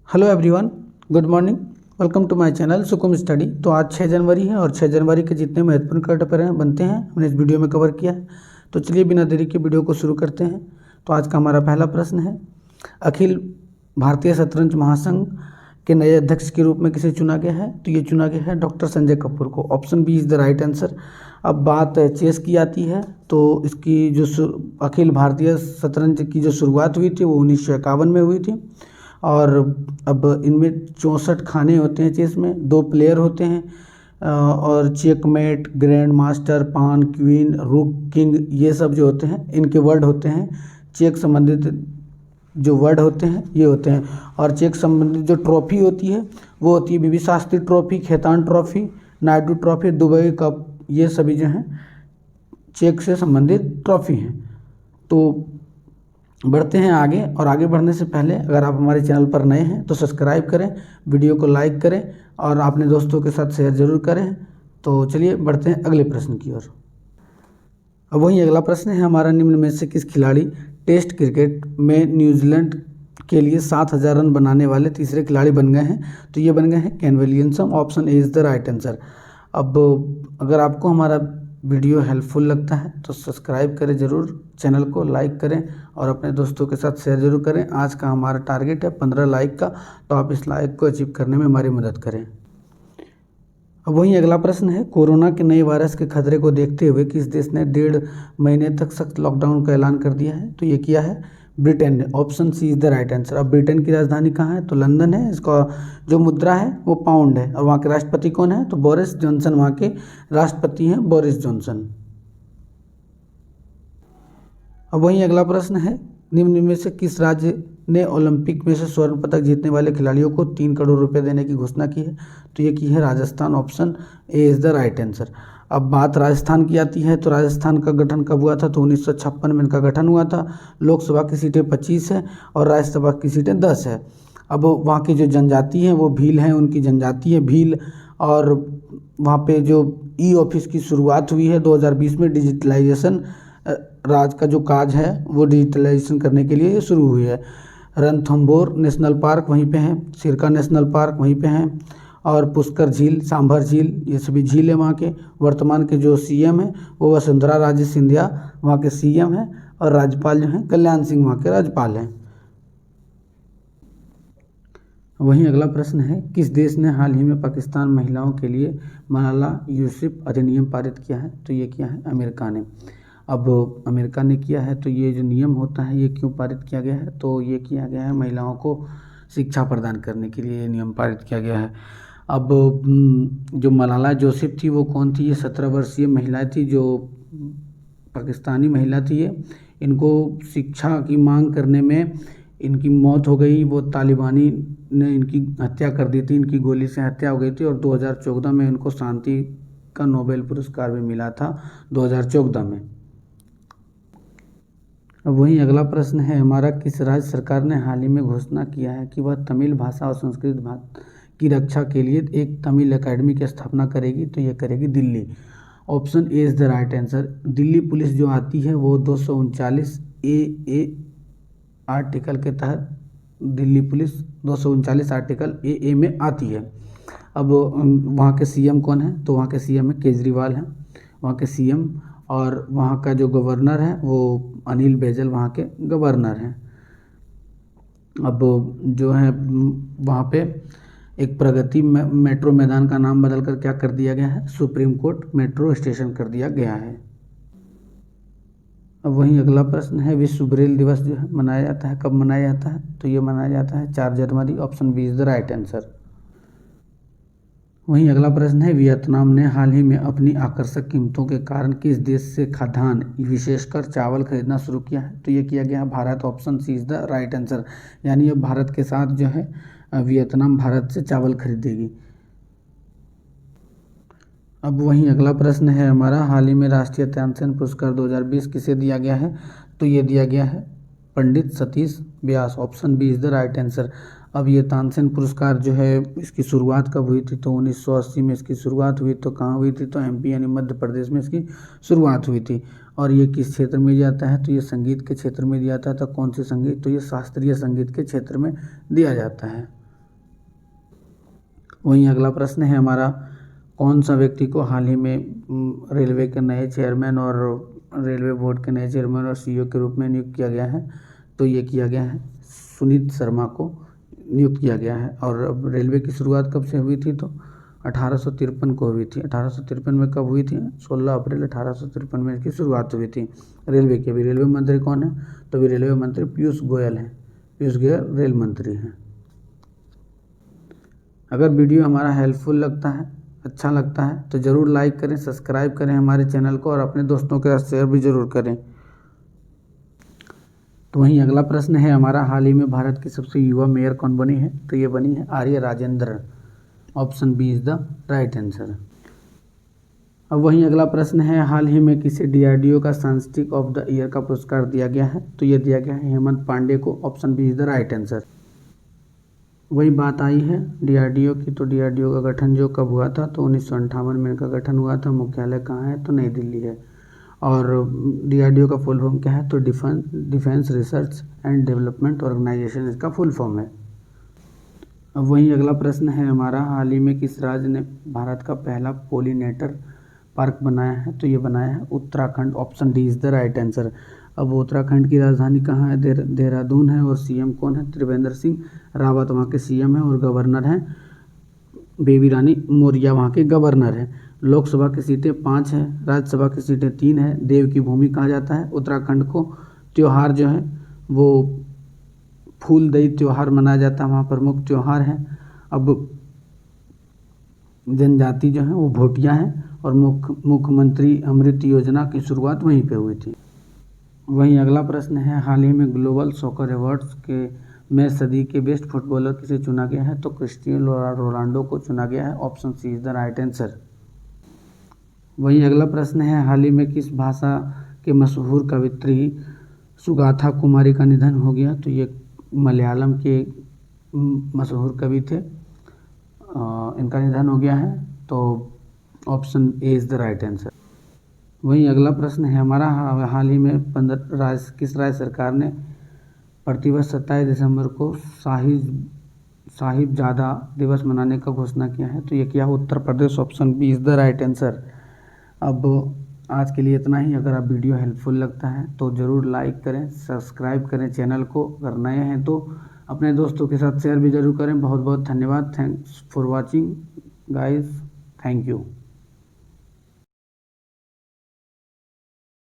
Hello everyone, good morning. Welcome to my channel Sukum study. तो आज 6 जनवरी है और 6 जनवरी के जितने महत्वपूर्ण करंट अफेयर बनते हैं हमने इस वीडियो में कवर किया है। तो चलिए बिना देरी के वीडियो को शुरू करते हैं। तो आज का हमारा पहला प्रश्न है, अखिल भारतीय शतरंज महासंघ के नए अध्यक्ष के रूप में किसे चुना गया है? तो ये चुना गया है डॉक्टर संजय कपूर को। Option B is the right answer. अब बात चेस की आती है तो इसकी जो अखिल भारतीय शतरंज की जो शुरुआत हुई थी वो 1951 में हुई थी। और अब इनमें 64 खाने होते हैं चेस में, 2 प्लेयर होते हैं और चेकमेट, ग्रैंड मास्टर, पान, क्वीन, रुक, किंग, ये सब जो होते हैं इनके वर्ड होते हैं। चेक संबंधित जो वर्ड होते हैं ये होते हैं। और चेक संबंधित जो ट्रॉफी होती है वो होती है BB Shastri trophy, Khetan trophy, Naidu trophy, Dubai cup, ये सभी जो हैं चेक से संबंधित ट्रॉफी हैं। तो बढ़ते हैं आगे, और आगे बढ़ने से पहले अगर आप हमारे चैनल पर नए हैं तो सब्सक्राइब करें, वीडियो को लाइक करें और अपने दोस्तों के साथ शेयर जरूर करें। तो चलिए बढ़ते हैं अगले प्रश्न की ओर। अब वही अगला प्रश्न है हमारा, निम्न में से किस खिलाड़ी टेस्ट क्रिकेट में न्यूजीलैंड के लिए 7000 रन बनाने वाले तीसरे खिलाड़ी बन गए हैं? तो ये बन गए हैं Kane Williamson. Option A is the right answer. अब अगर आपको हमारा वीडियो हेल्पफुल लगता है तो सब्सक्राइब करें ज़रूर, चैनल को लाइक करें और अपने दोस्तों के साथ शेयर जरूर करें। आज का हमारा टारगेट है 15 लाइक का, तो आप इस लाइक को अचीव करने में हमारी मदद करें। अब वहीं अगला प्रश्न है, कोरोना के नए वायरस के खतरे को देखते हुए किस देश ने 1.5 महीने तक सख्त लॉकडाउन का ऐलान कर दिया है? तो ये किया है ब्रिटेन ने। Option C is the right answer. अब ब्रिटेन की राजधानी कहाँ है? तो लंदन है। इसका जो मुद्रा है वो पाउंड है। और वहाँ के राष्ट्रपति कौन है? तो बोरिस जॉनसन वहाँ के राष्ट्रपति हैं, बोरिस जॉनसन। अब वहीं अगला प्रश्न है, निम्न में से किस राज्य ने ओलंपिक में से स्वर्ण पदक जीतने वाले खिलाड़ियों को 3 करोड़ रुपए देने की घोषणा की है? तो ये की है Rajasthan. Option A is the right answer. अब बात राजस्थान की आती है तो राजस्थान का गठन कब हुआ था? तो 1956 में इनका गठन हुआ था। लोकसभा की सीटें 25 है और राज्यसभा की सीटें 10 है। अब वहाँ की जो जनजाति है वो भील हैं, उनकी जनजाति है भील। और वहाँ पे जो ई ऑफिस की शुरुआत हुई है 2020 में, डिजिटलाइजेशन राज का जो काज है वो डिजिटलाइजेशन करने के लिए ये शुरू हुई है। रणथंभौर नेशनल पार्क वहीं पे है, सिरका नेशनल पार्क वहीं पे हैं, और पुष्कर झील, सांभर झील, ये सभी झील है वहाँ के। वर्तमान के जो सीएम हैं वो वसुंधरा राजे सिंधिया वहाँ के सीएम हैं, और राज्यपाल जो हैं कल्याण सिंह वहाँ के राज्यपाल हैं। वहीं अगला प्रश्न है, किस देश ने हाल ही में पाकिस्तान महिलाओं के लिए मलाला यूसुफ अधिनियम पारित किया है? तो ये किया है अमेरिका ने। अब अमेरिका ने किया है तो ये जो नियम होता है ये क्यों पारित किया गया है? तो ये किया गया है महिलाओं को शिक्षा प्रदान करने के लिए ये नियम पारित किया गया है। अब जो मलाला यूसुफ थी वो कौन थी? ये 17 वर्षीय महिला थी, जो पाकिस्तानी महिला थी। ये इनको शिक्षा की मांग करने में इनकी मौत हो गई। वो तालिबानी ने इनकी हत्या कर दी थी, इनकी गोली से हत्या हो गई थी। और 2014 में इनको शांति का नोबेल पुरस्कार भी मिला था 2014 में। अब वहीं अगला प्रश्न है हमारा, किस राज्य सरकार ने हाल ही में घोषणा किया है कि वह तमिल भाषा और संस्कृत की रक्षा के लिए एक तमिल एकेडमी की स्थापना करेगी? तो ये करेगी Delhi. Option A is the right answer. Delhi police जो आती है वो 239 ए आर्टिकल के तहत दिल्ली पुलिस 239 आर्टिकल ए में आती है। अब वहाँ के सीएम कौन है? तो वहाँ के सीएम है केजरीवाल हैं, वहाँ के सीएम। और वहाँ का जो गवर्नर है वो अनिल बैजल वहाँ के गवर्नर हैं। अब जो है वहाँ पे एक प्रगति मेट्रो मैदान का नाम बदलकर क्या कर दिया गया है? सुप्रीम कोर्ट मेट्रो स्टेशन कर दिया गया है। अब वहीं अगला प्रश्न है, विश्व ब्रेल दिवस जो है मनाया जाता है, कब मनाया जाता है? तो ये मनाया जाता है 4 जनवरी। Option B is the right answer. वहीं अगला प्रश्न है, वियतनाम ने हाल ही में अपनी आकर्षक कीमतों के कारण किस देश से खाद्यान्न विशेषकर चावल खरीदना शुरू किया है? तो ये किया गया है Bharat. Option C is the right answer. यानी अब भारत के साथ जो है वियतनाम भारत से चावल खरीदेगी। अब वहीं अगला प्रश्न है हमारा, हाल ही में राष्ट्रीय तानसेन पुरस्कार 2020 किसे दिया गया है? तो ये दिया गया है Pandit Satish Vyas. Option B is the right answer. अब ये तानसेन पुरस्कार जो है इसकी शुरुआत कब हुई थी? तो 1980 में इसकी शुरुआत हुई। तो कहाँ हुई थी? तो एमपी यानी मध्य प्रदेश में इसकी शुरुआत हुई थी। और ये किस क्षेत्र में दिया जाता है? तो ये संगीत के क्षेत्र में दिया जाता है। तो कौन से संगीत? तो ये शास्त्रीय संगीत के क्षेत्र में दिया जाता है। वहीं अगला प्रश्न है हमारा, कौन सा व्यक्ति को हाल ही में रेलवे के नए चेयरमैन और रेलवे बोर्ड के नए चेयरमैन और सीईओ के रूप में नियुक्त किया गया है? तो ये किया गया है सुनीत शर्मा को नियुक्त किया गया है। और अब रेलवे की शुरुआत कब से हुई थी? तो 1853 को हुई थी। 1853 में कब हुई थी? 16 अप्रैल 1853 में इसकी शुरुआत हुई थी रेलवे की। अभी रेलवे मंत्री कौन है? तो अभी रेलवे मंत्री पीयूष गोयल हैं। पीयूष गोयल रेल मंत्री हैं। अगर वीडियो हमारा हेल्पफुल लगता है, अच्छा लगता है, तो ज़रूर लाइक करें, सब्सक्राइब करें हमारे चैनल को और अपने दोस्तों के साथ शेयर भी ज़रूर करें। तो वहीं अगला प्रश्न है हमारा, हाल ही में भारत की सबसे युवा मेयर कौन बनी है? तो ये बनी है Arya Rajendra. Option B is the right answer. अब वहीं अगला प्रश्न है, हाल ही में किसे डीआरडीओ का सांस्कृतिक ऑफ द ईयर का पुरस्कार दिया गया है? तो ये दिया गया है हेमंत पांडे को। Option B is the right answer. वही बात आई है डीआरडीओ की। तो डीआरडीओ का गठन जो कब हुआ था? तो 1958 में इनका गठन हुआ था। मुख्यालय कहाँ है? तो नई दिल्ली है। और डीआरडीओ का फुल फॉर्म क्या है? तो defence research and development organisation इसका फुल फॉर्म है। अब वहीं अगला प्रश्न है हमारा, हाल ही में किस राज्य ने भारत का पहला पोलिनेटर पार्क बनाया है? तो ये बनाया है Uttarakhand. Option D is the right answer. अब उत्तराखंड की राजधानी कहाँ है? देहरादून है। और सीएम कौन है? त्रिवेंद्र सिंह रावत वहाँ के सीएम हैं। और गवर्नर हैं बेबी रानी मौर्य, वहाँ के गवर्नर हैं। लोकसभा की सीटें 5 हैं, राज्यसभा की सीटें 3 हैं। देव की भूमि कहा जाता है उत्तराखंड को। त्यौहार जो है वो फूलदेई त्यौहार मनाया जाता है, वहाँ प्रमुख त्यौहार है। अब जनजाति जो है वो भोटिया है। और मुख्यमंत्री अमृत योजना की शुरुआत वहीं पे हुई थी। वहीं अगला प्रश्न है, हाल ही में ग्लोबल सॉकर अवार्ड्स के में सदी के बेस्ट फुटबॉलर किसे चुना गया है? तो क्रिस्टियानो रोनाल्डो को चुना गया है। Option C is the right answer. वहीं अगला प्रश्न है, हाल ही में किस भाषा के मशहूर कवित्री सुगाथा कुमारी का निधन हो गया? तो ये मलयालम के मशहूर कवि थे, इनका निधन हो गया है। तो option A is the right answer. वहीं अगला प्रश्न है हमारा, हाल ही में किस राज्य सरकार ने प्रतिवर्ष 27 दिसंबर को साहिबजादा दिवस मनाने का घोषणा किया है? तो ये किया Uttar Pradesh. Option B is the right answer. अब आज के लिए इतना ही। अगर आप वीडियो हेल्पफुल लगता है तो ज़रूर लाइक करें, सब्सक्राइब करें चैनल को। अगर नए हैं तो अपने दोस्तों के साथ शेयर भी ज़रूर करें। बहुत बहुत धन्यवाद। Thanks for watching guys. Thank you.